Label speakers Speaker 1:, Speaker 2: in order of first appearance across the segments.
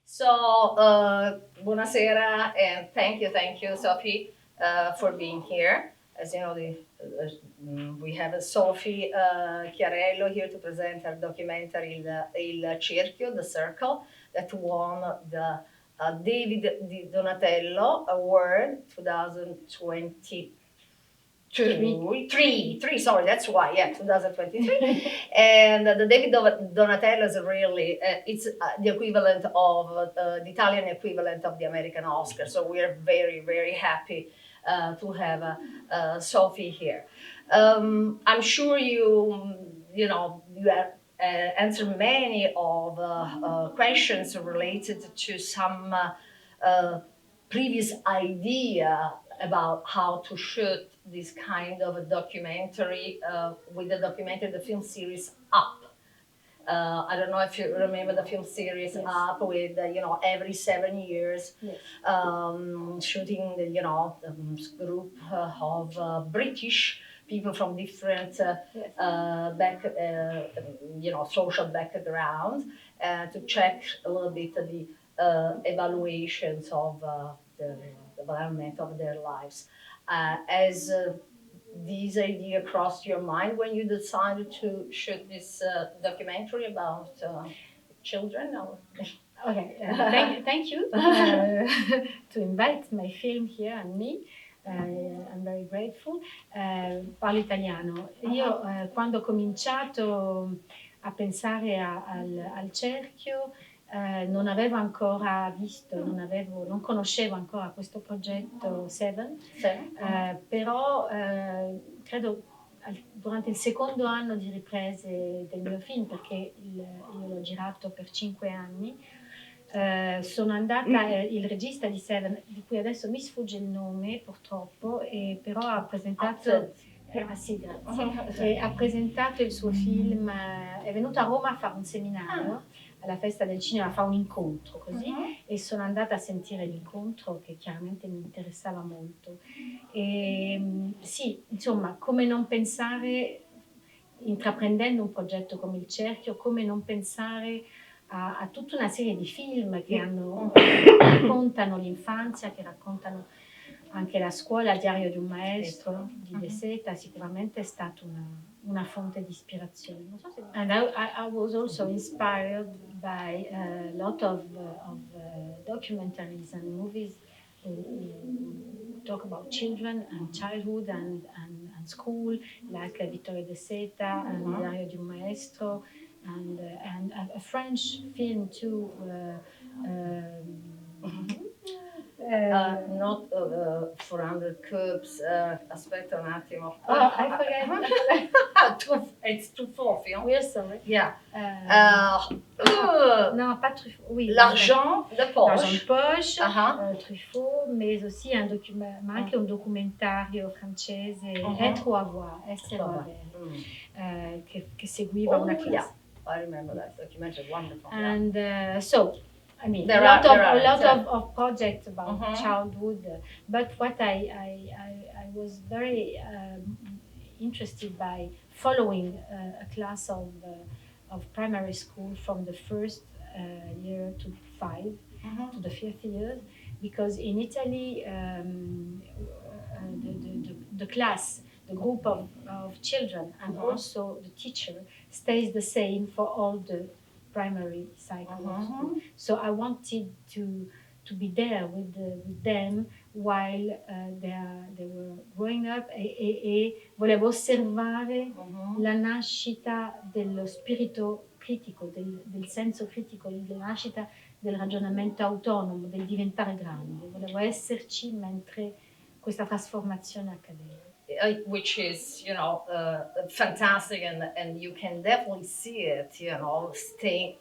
Speaker 1: So, buonasera, and thank you, Sophie, for being here. As you know, we have Sophie Chiarello here to present her documentary Il cerchio, the circle, that won the David Di Donatello Award 2020. Three, sorry, that's why, yeah, 2023. And the David Donatello is really, it's the equivalent of, the Italian equivalent of the American Oscar. So we're very, very happy to have Sophie here. I'm sure you have answered many of questions related to some previous idea about how to shoot this kind of a documentary with the film series Up. I don't know if you remember the film series
Speaker 2: Yes.
Speaker 1: Up with every 7 years
Speaker 2: Yes.
Speaker 1: shooting group of British people from different social background to check a little bit the evaluations of the development of their lives. As this idea crossed your mind when you decided to shoot this documentary about children? Or?
Speaker 2: Okay, thank you to invite my film here and me. I'm very grateful. Parlo italiano. Io quando ho cominciato a pensare al cerchio non avevo ancora visto, non conoscevo ancora questo progetto Seven, però credo durante il secondo anno di riprese del mio film, perché io l'ho girato per 5 anni, sono andata, il regista di Seven, di cui adesso mi sfugge il nome purtroppo, però ha presentato... sì, grazie. Ha presentato il suo film, è venuto a Roma a fare un seminario alla festa del cinema, fa un incontro così, e sono andata a sentire l'incontro che chiaramente mi interessava molto. E, sì, insomma, come non pensare, intraprendendo un progetto come il cerchio, come non pensare a tutta una serie di film che raccontano l'infanzia, che raccontano anche la scuola. Il diario di un maestro di De Seta sicuramente è stata una fonte di ispirazione. Non so se... And I was also inspired by a lot of documentaries and movies who talk about children and childhood and school, like Vittorio De Seta and Diario di un Maestro, and a French film too.
Speaker 1: Not 400 Curbs, aspetta un attimo.
Speaker 2: I forget.
Speaker 1: It's Truffaut film.
Speaker 2: We're sorry.
Speaker 1: Yeah.
Speaker 2: Non, pas Truffaut. Oui.
Speaker 1: L'argent de poche.
Speaker 2: L'argent de poche, Truffaut, mais aussi ma anche un documentario francese, Être à voir, essere a vedere, che seguiva una classe.
Speaker 1: Yeah. I remember that documentary, wonderful.
Speaker 2: And so, I mean,
Speaker 1: there
Speaker 2: a
Speaker 1: are
Speaker 2: lot of projects about childhood, but what I was very interested by following a class of primary school from the first year to 5 to the 5th year, because in Italy the class, the group of children and also the teacher stays the same for all the primary cycle of school. So I wanted to be there with them while they were growing up e volevo osservare la nascita dello spirito critico, del senso critico, la nascita del ragionamento autonomo, del diventare grande. Volevo esserci mentre questa trasformazione accadeva.
Speaker 1: Which is, fantastic, and you can definitely see it, staying,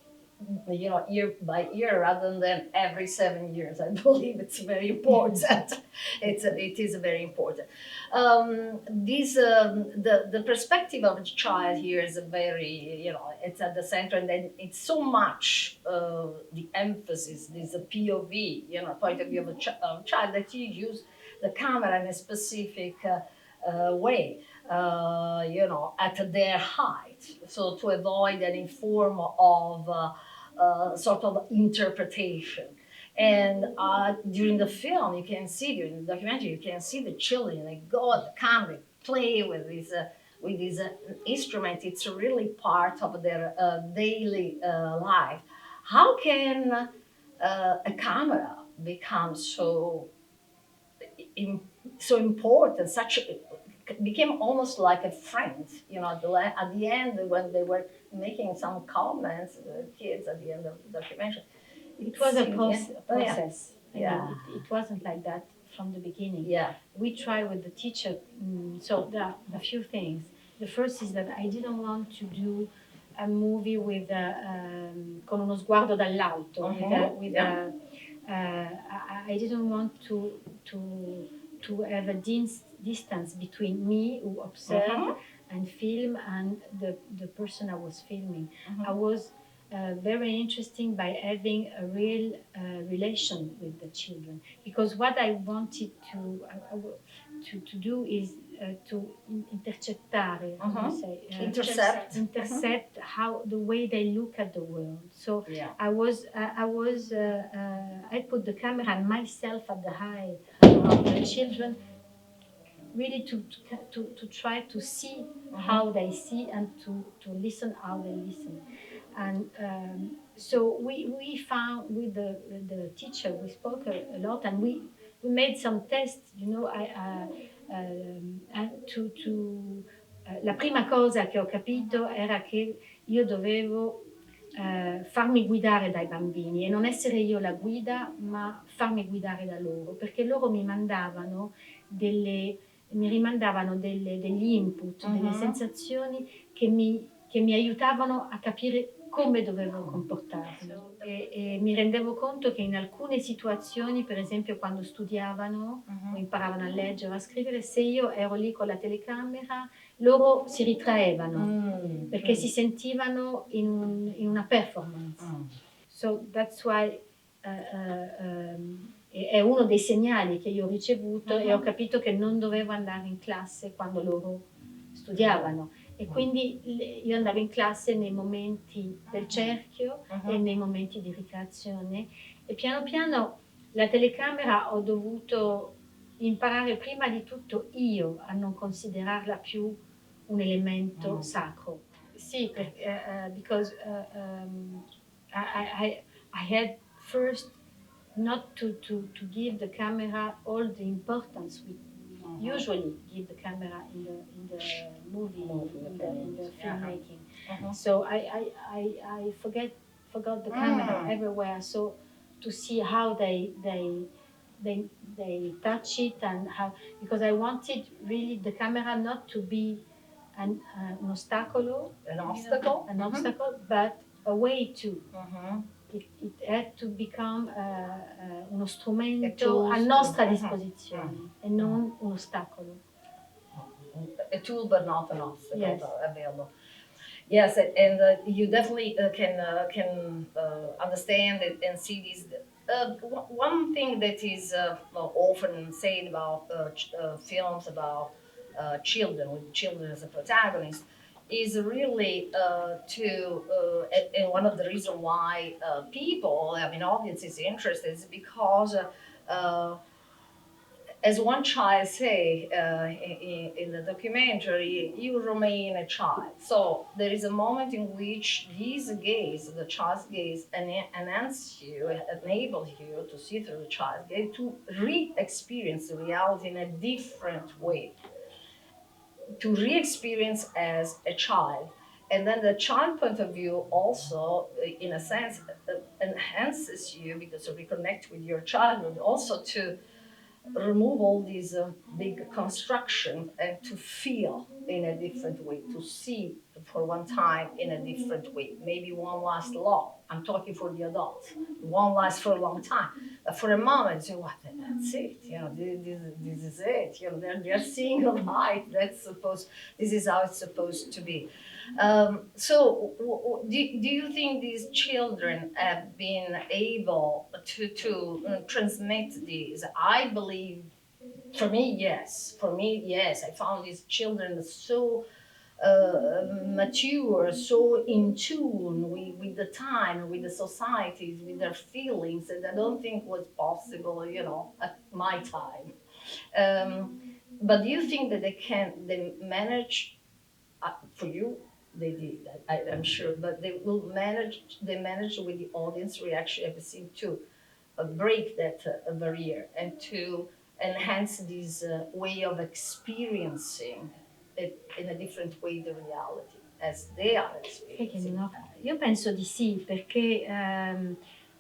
Speaker 1: year by year rather than every 7 years. I believe it's very important. It is very important. The perspective of the child here is very, it's at the center, and then it's so much the emphasis, this POV, point of view of a child, that you use the camera in a specific way, at their height, so to avoid any form of sort of interpretation. And during the film, you can see, during the documentary, you can see the children, they go at the camera, play with this instrument. It's really part of their daily life. How can a camera become so important, became almost like a friend, at the end when they were making some comments, the kids at the end of the documentary.
Speaker 2: It was a process.
Speaker 1: Yeah.
Speaker 2: It wasn't like that from the beginning.
Speaker 1: Yeah.
Speaker 2: We tried with the teacher. So there are a few things. The first is that I didn't want to do a movie with con uno sguardo dall'alto. I didn't want to have a distance between me who observed and film and the person I was filming. I was very interesting by having a real relation with the children, because what I wanted to do is to intercettare, intercept how the way they look at the world. So I put the camera and myself at the height of the children, really to try to see how they see and to listen how they listen. And so we found with the teacher, we spoke a lot, and we made some tests, la prima cosa che ho capito era che io dovevo farmi guidare dai bambini e non essere io la guida, ma farmi guidare da loro, perché loro mi rimandavano degli input, delle sensazioni che mi aiutavano a capire come dovevo comportarmi. E mi rendevo conto che in alcune situazioni, per esempio quando studiavano o imparavano a leggere o a scrivere, se io ero lì con la telecamera, loro si ritraevano perché si sentivano in una performance. So that's why è uno dei segnali che io ho ricevuto e ho capito che non dovevo andare in classe quando loro studiavano. E quindi io andavo in classe nei momenti del cerchio e nei momenti di ricreazione, e piano piano la telecamera ho dovuto imparare prima di tutto io a non considerarla più un elemento sacro. Sì, because I had first not to give the camera all the importance we usually give the camera in the movie, in the filmmaking. So I forgot the camera everywhere. So to see how they touch it, and how, because I wanted really the camera not to be an obstacle, but a way to. It had to become uno strumento a nostra disposizione e non un ostacolo.
Speaker 1: A tool, but not an obstacle available. Yes, and you definitely can understand it and see these. One thing that is often said about films about children, with children as a protagonist, is really and one of the reasons why audience is interested is because as one child say in the documentary, you remain a child. So there is a moment in which his gaze, the child's gaze, enables you to see through the child's gaze, to re-experience the reality in a different way, to re-experience as a child. And then the child point of view also, in a sense, enhances you, because you reconnect with your childhood, also to remove all these big constructions and to feel in a different way, to see for one time in a different way. Maybe one lasts long. I'm talking for the adults. One lasts for a long time. But for a moment, you say, "What? That's it. This is it. They're seeing a light. This is how it's supposed to be." So, do you think these children have been able to transmit these? I believe, for me, yes. I found these children so mature, so in tune with the time, with the societies, with their feelings, that I don't think was possible, at my time. But do you think that they manage, for you, they did, I'm sure, but they manage with the audience reaction, everything to break that barrier and to enhance this way of experiencing it in a different way the reality as they are experiencing.
Speaker 2: No? Io penso di sì, perché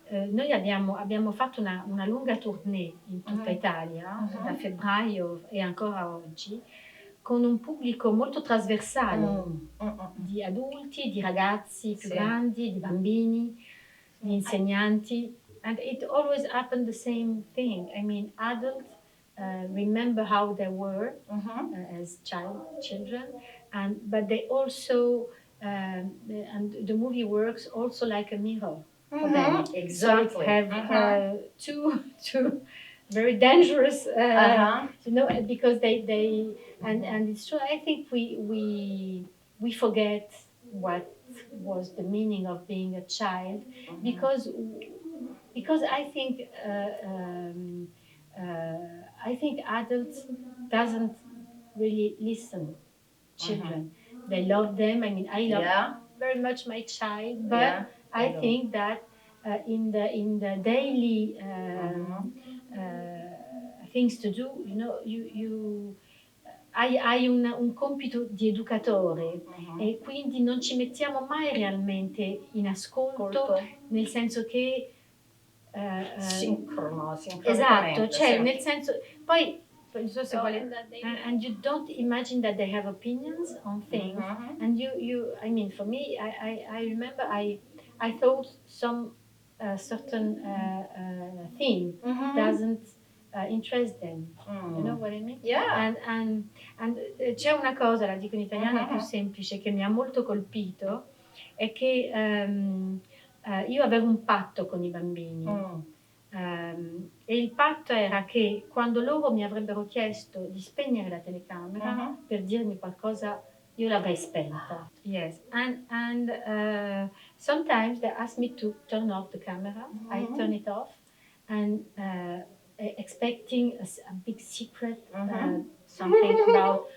Speaker 2: noi abbiamo fatto una lunga tournée in tutta Italia, da febbraio e ancora oggi, con un pubblico molto trasversale, di adulti, di ragazzi più grandi, di bambini, di insegnanti. And it always happened the same thing. I mean, adults remember how they were as children, but they also and the movie works also like a mirror for them.
Speaker 1: Exactly.
Speaker 2: So it have two very dangerous, because they and it's true. I think we forget what was the meaning of being a child because I think adults doesn't really listen children. They love them. I mean, I love very much my child, but I think that in the daily things to do, hai un compito di educatore e quindi non ci mettiamo mai realmente in ascolto, nel senso che
Speaker 1: sincrono,
Speaker 2: esatto, cioè nel senso poi non so se vuole and you don't imagine that they have opinions on things and you I mean for me I remember I thought some certain thing doesn't interest them. You know what I mean?
Speaker 1: Yeah.
Speaker 2: And c'è una cosa, la dico in italiano più semplice, che mi ha molto colpito, è che io avevo un patto con i bambini. E il patto era che quando loro mi avrebbero chiesto di spegnere la telecamera per dirmi qualcosa, io l'avrei spenta. Yes, and sometimes they ask me to turn off the camera. I turn it off, and expecting a big secret, something about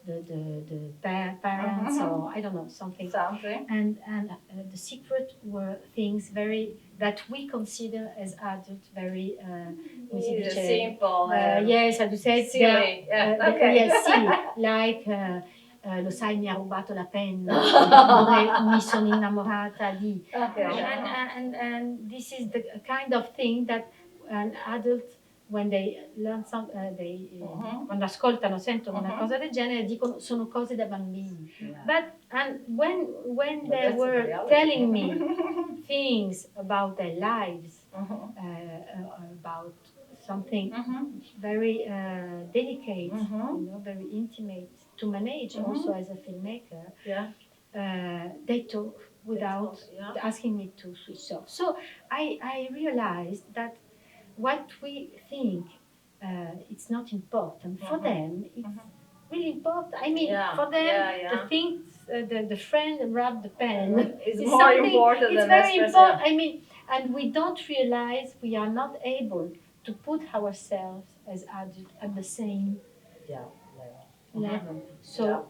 Speaker 2: the parents or I don't know something. And the secret were things that we consider as adults very
Speaker 1: simple.
Speaker 2: Yes, as you said,
Speaker 1: silly.
Speaker 2: Yes, silly. Like lo sai, mi ha rubato la penna, mi sono innamorata di. And this is the kind of thing that an adult, when they learn quando ascoltano, sentono una cosa del genere, dicono sono cose da bambini. But when they were telling me things about their lives, about something very delicate, very intimate to manage also as a filmmaker, they talk without asking me to switch off. So I realized that what we think it's not important, for them it's really important. I mean, for them the things the friend rubbed the pen
Speaker 1: is more important
Speaker 2: it's
Speaker 1: than
Speaker 2: very important. I mean, and we don't realize we are not able to put ourselves as adults at the same level. So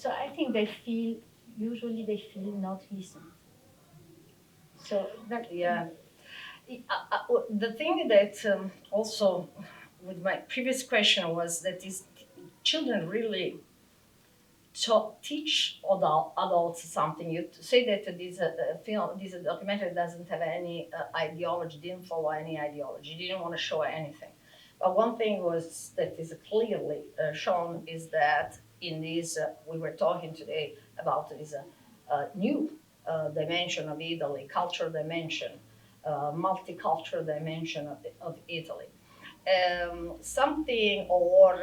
Speaker 2: I think usually they feel not listened. So that
Speaker 1: the thing that also with my previous question was that is children really teach adults something. You say that this film, this documentary doesn't have any ideology, didn't follow any ideology, didn't want to show anything. But one thing was that is clearly shown is that in this, we were talking today about this new dimension of Italy, cultural dimension, multicultural dimension of Italy. Something or,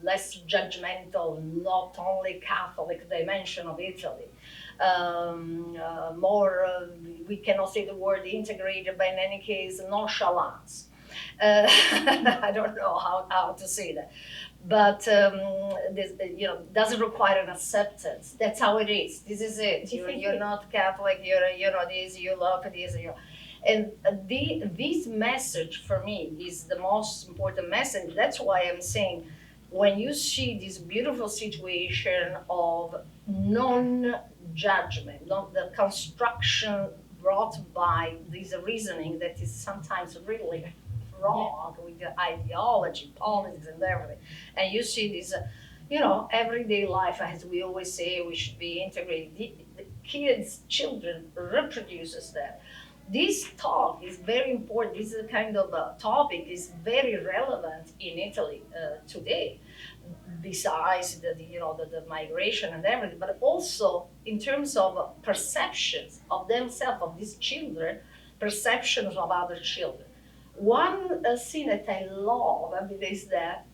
Speaker 1: less judgmental, not only Catholic dimension of Italy. More, we cannot say the word integrated, but in any case, nonchalance. I don't know how to say that. but this, doesn't require an acceptance. That's how it is. This is it. You're not Catholic. This. You love this. And this message for me is the most important message. That's why I'm saying, when you see this beautiful situation of non-judgment, not the construction brought by this reasoning that is sometimes really wrong with the ideology, politics, and everything, and you see this, everyday life, as we always say, we should be integrated. The kids, children reproduces that. This talk is very important. This is a kind of a topic is very relevant in Italy today. Besides the migration and everything, but also in terms of perceptions of themselves, of these children, perceptions of other children. One scene that I love, is that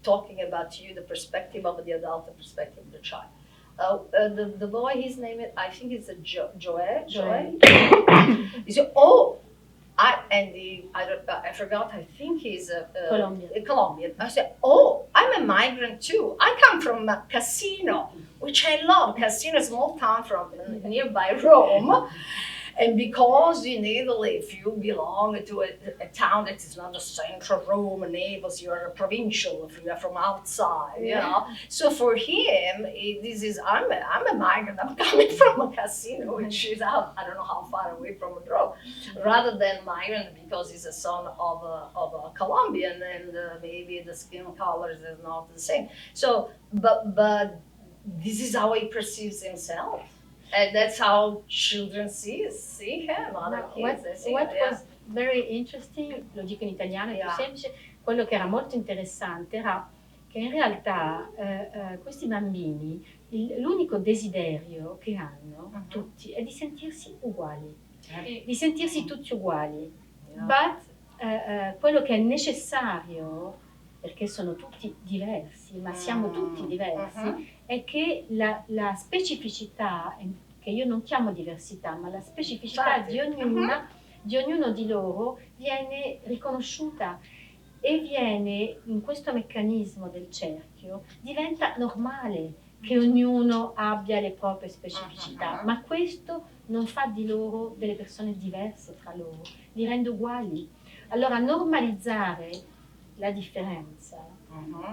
Speaker 1: talking about the perspective of the adult, the perspective of the child. The boy, his name is, I think it's Joel. He said, "Oh, I forgot. I think he's a Colombian." I said, "Oh, I'm a migrant too. I come from Cassino, which I love. Cassino is a small town from nearby Rome." And because in Italy, if you belong to a town that is not the central Rome, Naples, you're a provincial, if you are from outside, So for him, I'm a migrant. I'm coming from a casino, which is out, I don't know how far away from Rome, rather than migrant because he's a son of a Colombian, and maybe the skin colors is not the same. So, but this is how he perceives himself. And that's how children see him, other kids.
Speaker 2: What was very interesting, lo dico in italiano, è più semplice, quello che era molto interessante era che in realtà questi bambini, l'unico desiderio che hanno tutti è di sentirsi uguali, di sentirsi tutti uguali. But quello che è necessario, perché sono tutti diversi, ma siamo tutti diversi, è che la specificità, che io non chiamo diversità, ma la specificità di ognuno di loro viene riconosciuta e viene, in questo meccanismo del cerchio, diventa normale che ognuno abbia le proprie specificità, ma questo non fa di loro delle persone diverse fra loro, li rende uguali. Allora normalizzare la differenza,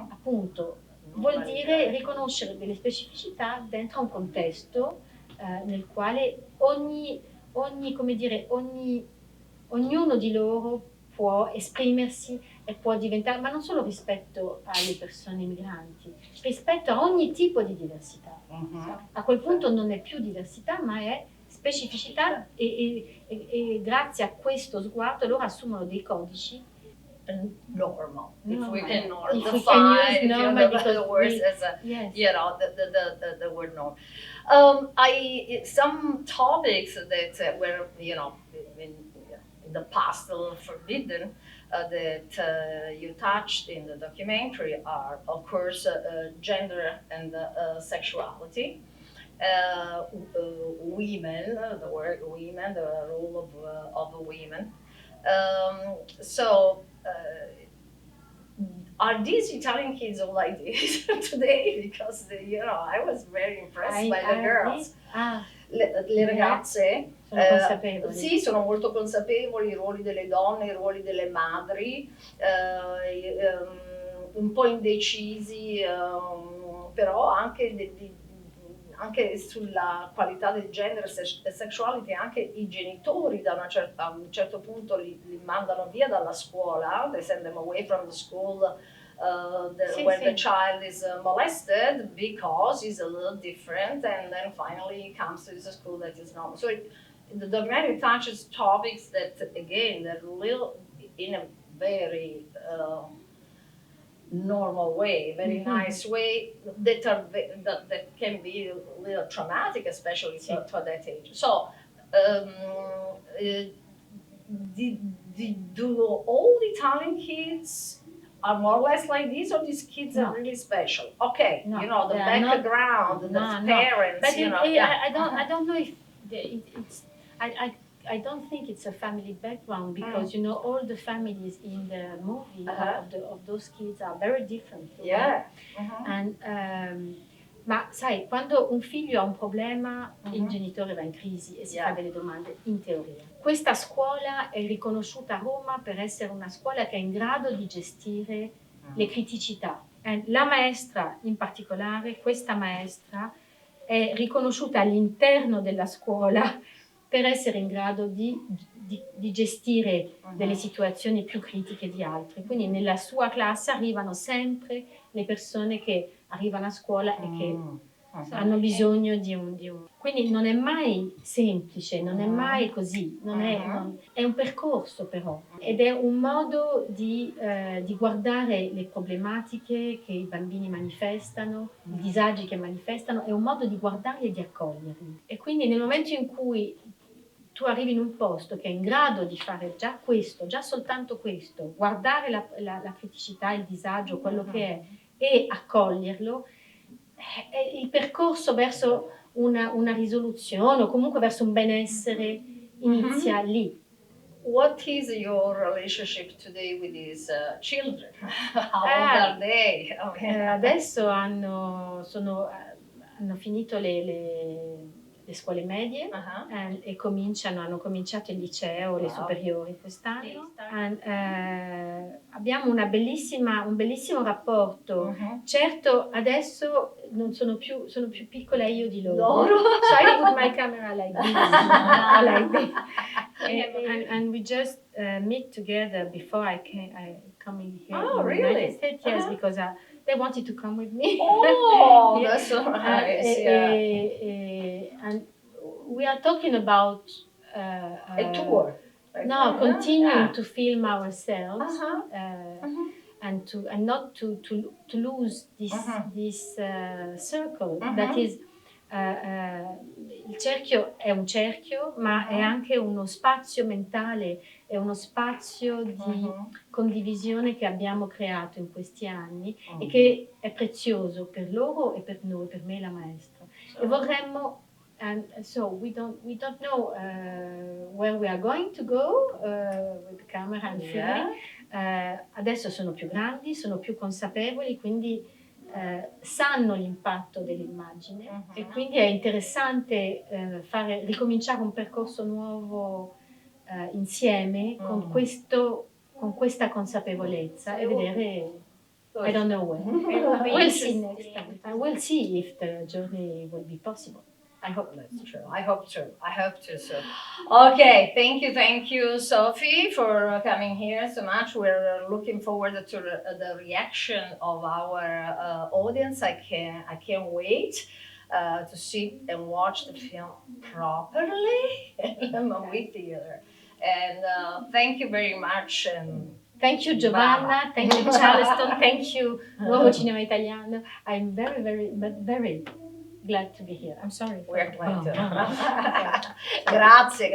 Speaker 2: appunto, vuol dire riconoscere delle specificità dentro un contesto nel quale ognuno di loro può esprimersi e può diventare, ma non solo rispetto alle persone migranti, rispetto a ogni tipo di diversità. A quel punto non è più diversità, ma è specificità e grazie a questo sguardo loro assumono dei codici
Speaker 1: normal. If we can
Speaker 2: use normal,
Speaker 1: the words as a the word normal. Some topics that were in the past a little forbidden that you touched in the documentary are, of course, gender and sexuality. Women, the word women, the role of women. Are these Italian kids all like this today? Because I was very impressed by the girls. Le ragazze
Speaker 2: sono consapevoli.
Speaker 1: Sì, sono molto consapevoli, i ruoli delle donne, i ruoli delle madri, un po' indecisi, però anche sulla qualità del genere e sexuality, anche i genitori a un certo punto li mandano via dalla scuola, they send them away from the school when the child is molested because he's a little different, and then finally he comes to the school that is normal. So the documentary touches topics that, again, that live in a very normal way, very nice way, that can be a little traumatic, especially for that age. So, do all Italian kids are more or less like this, or these kids are really special? Okay,
Speaker 2: no,
Speaker 1: the background, the parents,
Speaker 2: But I don't know if it's. I don't think it's a family background because you know all the families in the movie of those kids are very different.
Speaker 1: Yeah.
Speaker 2: And, ma sai, quando un figlio ha un problema, il genitore va in crisi e si fa delle domande, in teoria. Questa scuola è riconosciuta a Roma per essere una scuola che è in grado di gestire le criticità. E la maestra, in particolare, questa maestra, è riconosciuta all'interno della scuola per essere in grado di gestire delle situazioni più critiche di altre. Quindi nella sua classe arrivano sempre le persone che arrivano a scuola e che hanno bisogno di un... Quindi non è mai semplice, non è mai così, è un percorso però, ed è un modo di guardare le problematiche che i bambini manifestano, i disagi che manifestano, è un modo di guardarli e di accoglierli. E quindi nel momento in cui tu arrivi in un posto che è in grado di fare già questo, già soltanto questo, guardare la criticità, il disagio, quello che è, e accoglierlo, il percorso verso una risoluzione o comunque verso un benessere inizia lì.
Speaker 1: What is your relationship today with these children? How old are they?
Speaker 2: Adesso hanno finito le scuole medie e hanno cominciato il liceo, le superiori quest'anno. Abbiamo un bellissimo rapporto. Certo, adesso sono più piccola io di loro. So I put my camera like this. And we just meet together before I coming here in the United States. Yes, because they wanted to come with me.
Speaker 1: Oh, that's so nice.
Speaker 2: And we are talking about
Speaker 1: a tour.
Speaker 2: Continuing to film ourselves and not to lose this circle that is. Il cerchio è un cerchio, ma è anche uno spazio mentale, è uno spazio di condivisione che abbiamo creato in questi anni e che è prezioso per loro e per noi, per me e la maestra. E vorremmo, so we don't know where we are going to go with the camera and filming. Adesso sono più grandi, sono più consapevoli, quindi sanno l'impatto dell'immagine e quindi è interessante ricominciare un percorso nuovo insieme con questa consapevolezza e vedere. I don't know when. We'll see next time. We'll see if the journey will be possible.
Speaker 1: I hope that's true. I hope to. So, okay, thank you, Sophie, for coming here so much. We're looking forward to the reaction of our audience. I can't wait to sit and watch the film properly in the movie theater. And thank you very much. And
Speaker 2: thank you, Giovanna. Thank you, Charleston. Thank you, Nuovo Cinema Italiano. I'm very glad to be here. I'm sorry.
Speaker 1: We're glad to. Grazie.